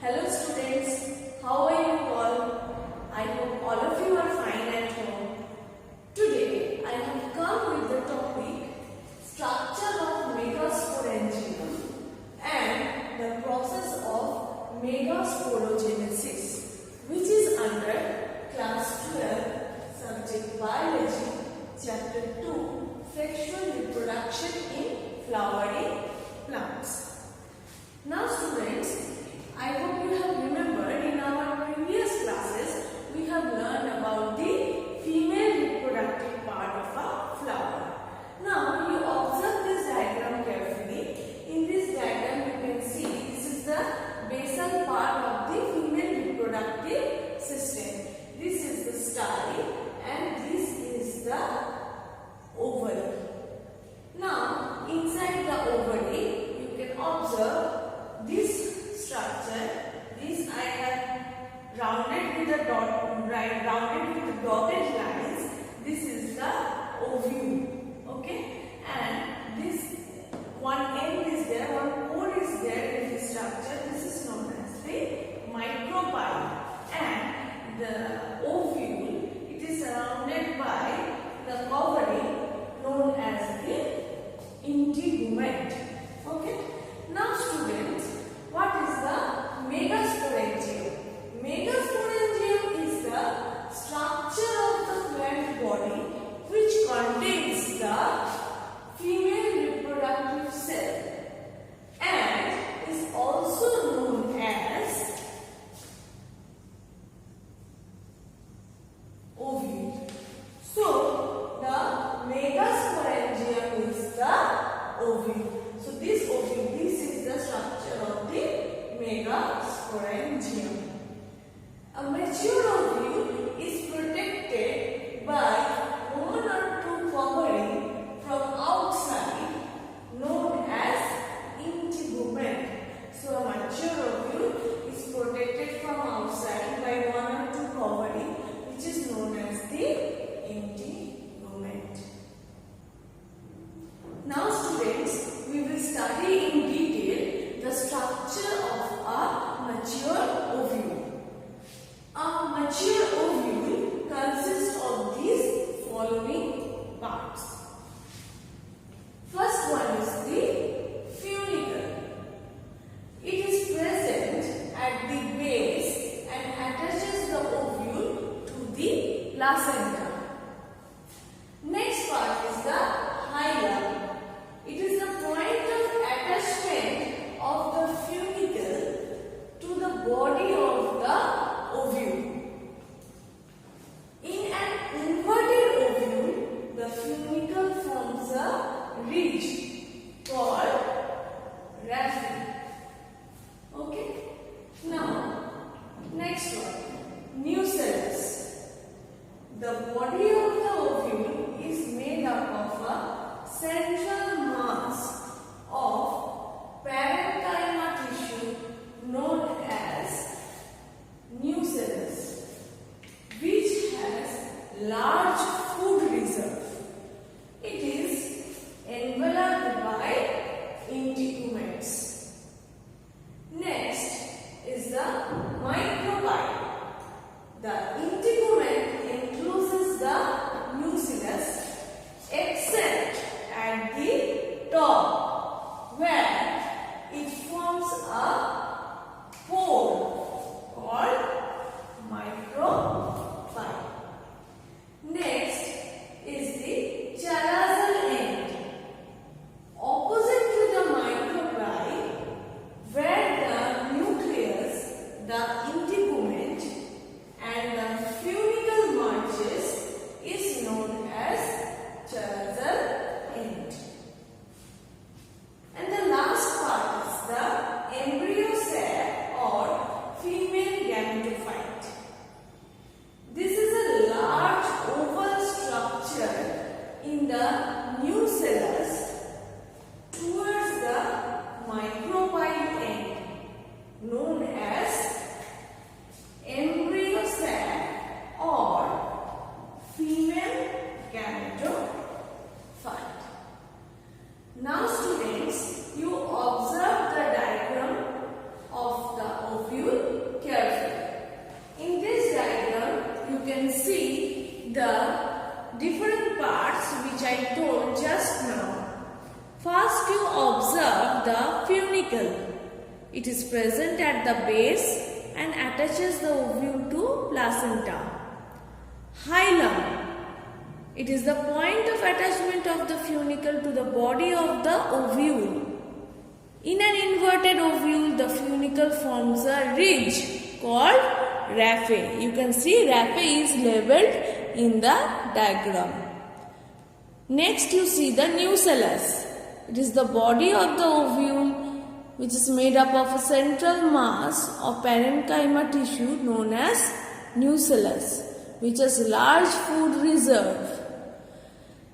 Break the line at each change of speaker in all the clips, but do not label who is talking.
Hello students, how are you all? I hope all of you are fine at home. Today I have come with the topic structure of Megasporangium and the process of Megasporogenesis, which is under class 12 subject biology chapter 2 sexual reproduction in flowering plants. Now students, I hope you have remembered in our previous classes we have learned about the female reproductive part of a flower. Now you observe this diagram carefully. In this diagram you can see this is the basal part of the female reproductive system. This is the style and this is the ovary. Now inside the ovary you can observe this structure. This I have rounded with the dotted lines. This is the ovule. Okay, and this one end is there, one pore is there in this structure. This is known as the micropyle, and the ovule, it is surrounded by the covering known as the integument. Okay. Now students, what is the Megasporangium? Megasporangium is the structure of the plant body which contains the female reproductive cell and is also known as ovule. So the Megasporangium is the ovule. So this ovule, this is the structure of the Megasporangium. A mature ovule is protected by one or two covering from outside known as integument. So a mature ovule is protected from outside by one or two covering which is known as the integument. Now students, we will study in detail the structure of a mature ovule. A mature ovule consists of these following parts. First one is the funicle. It is present at the base and attaches the ovule to the placenta. Next part is the hilum. It is the point of attachment of the funicle to the body of the ovule. In an inverted ovule, the funicle forms a ridge called raphe. Okay. Now, next one, nucellus. The body of the ovule is made up of a central mass of parenchyma tissue known as nucellus, which has large food reserve. It is enveloped by have told just now. First you observe the funicle. It is present at the base and attaches the ovule to placenta. Hilum. It is the point of attachment of the funicle to the body of the ovule. In an inverted ovule, the funicle forms a ridge called raphe. You can see raphe is labeled in the diagram. Next you see the nucellus. It is the body of the ovule which is made up of a central mass of parenchyma tissue known as nucellus, which has large food reserve.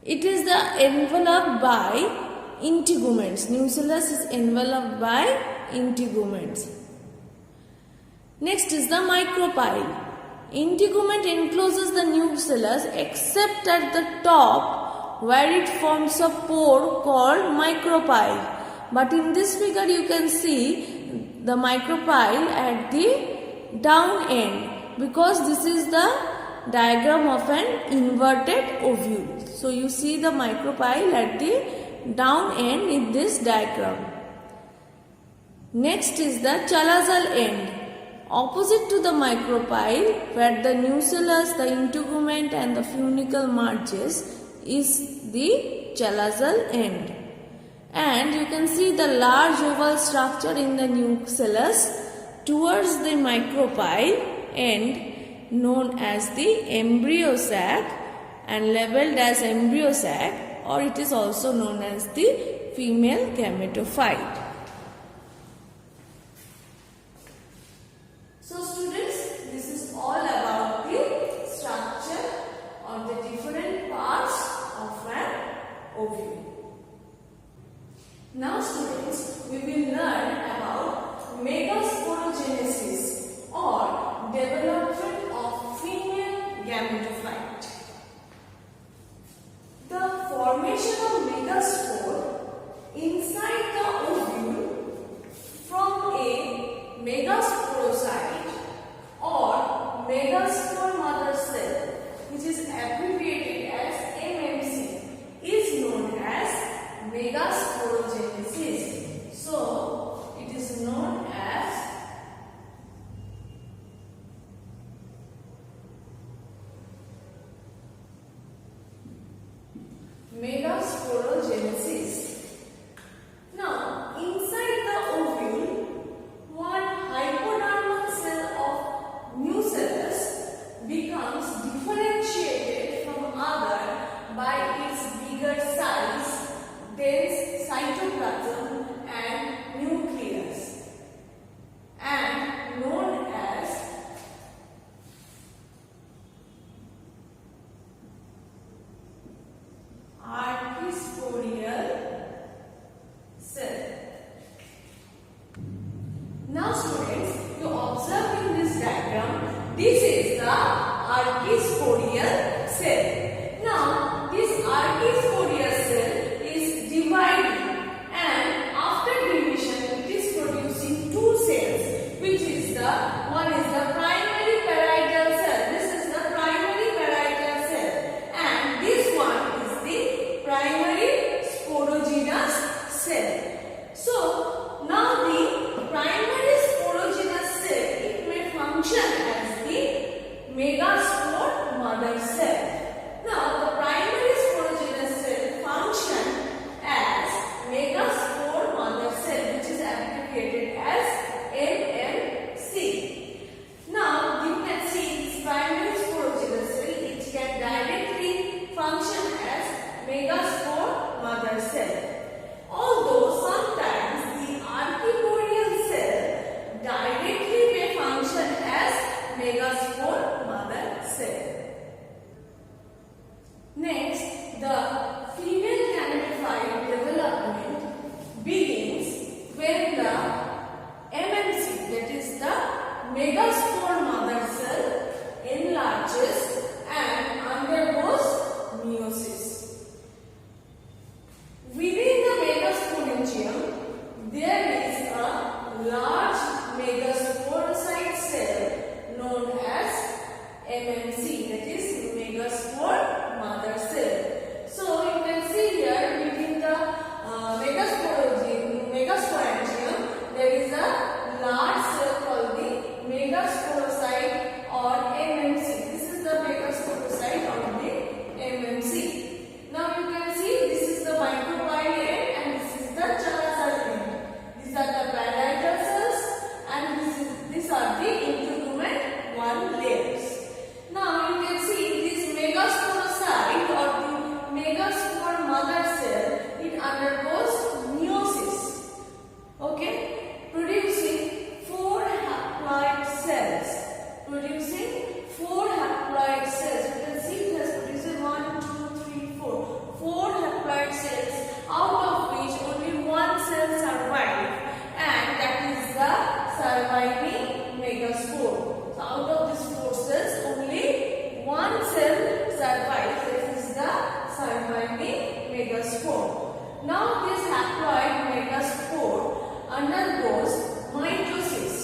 It is enveloped by integuments. Nucellus is enveloped by integuments. Next is the micropyle. Integument encloses the nucellus except at the top where it forms a pore called micropyle. But in this figure you can see the micropyle at the down end, because this is the diagram of an inverted ovule. So you see the micropyle at the down end in this diagram. Next is the chalazal end. Opposite to the micropyle, where the nucellus, the integument and the funicle merges, is the chalazal end. And you can see the large oval structure in the nucellus towards the micropyle end, known as the embryo sac and labeled as embryo sac, or it is also known as the female gametophyte. So students, this is all about the structure or the different parts of an ovule. Now students, we will learn about Megasporogenesis or development of female gametophyte. The formation of megaspore inside the ovule from a megasporocyte or megaspore mother cell, which is abbreviated as MMC, is known as Megasporogenesis. So, it is known as Megasporogenesis. Now, inside the ovule, one hypodermal cell of nucellus becomes differentiated from other by its bigger size, dense cytoplasm megaspore. Now this haploid megaspore undergoes mitosis.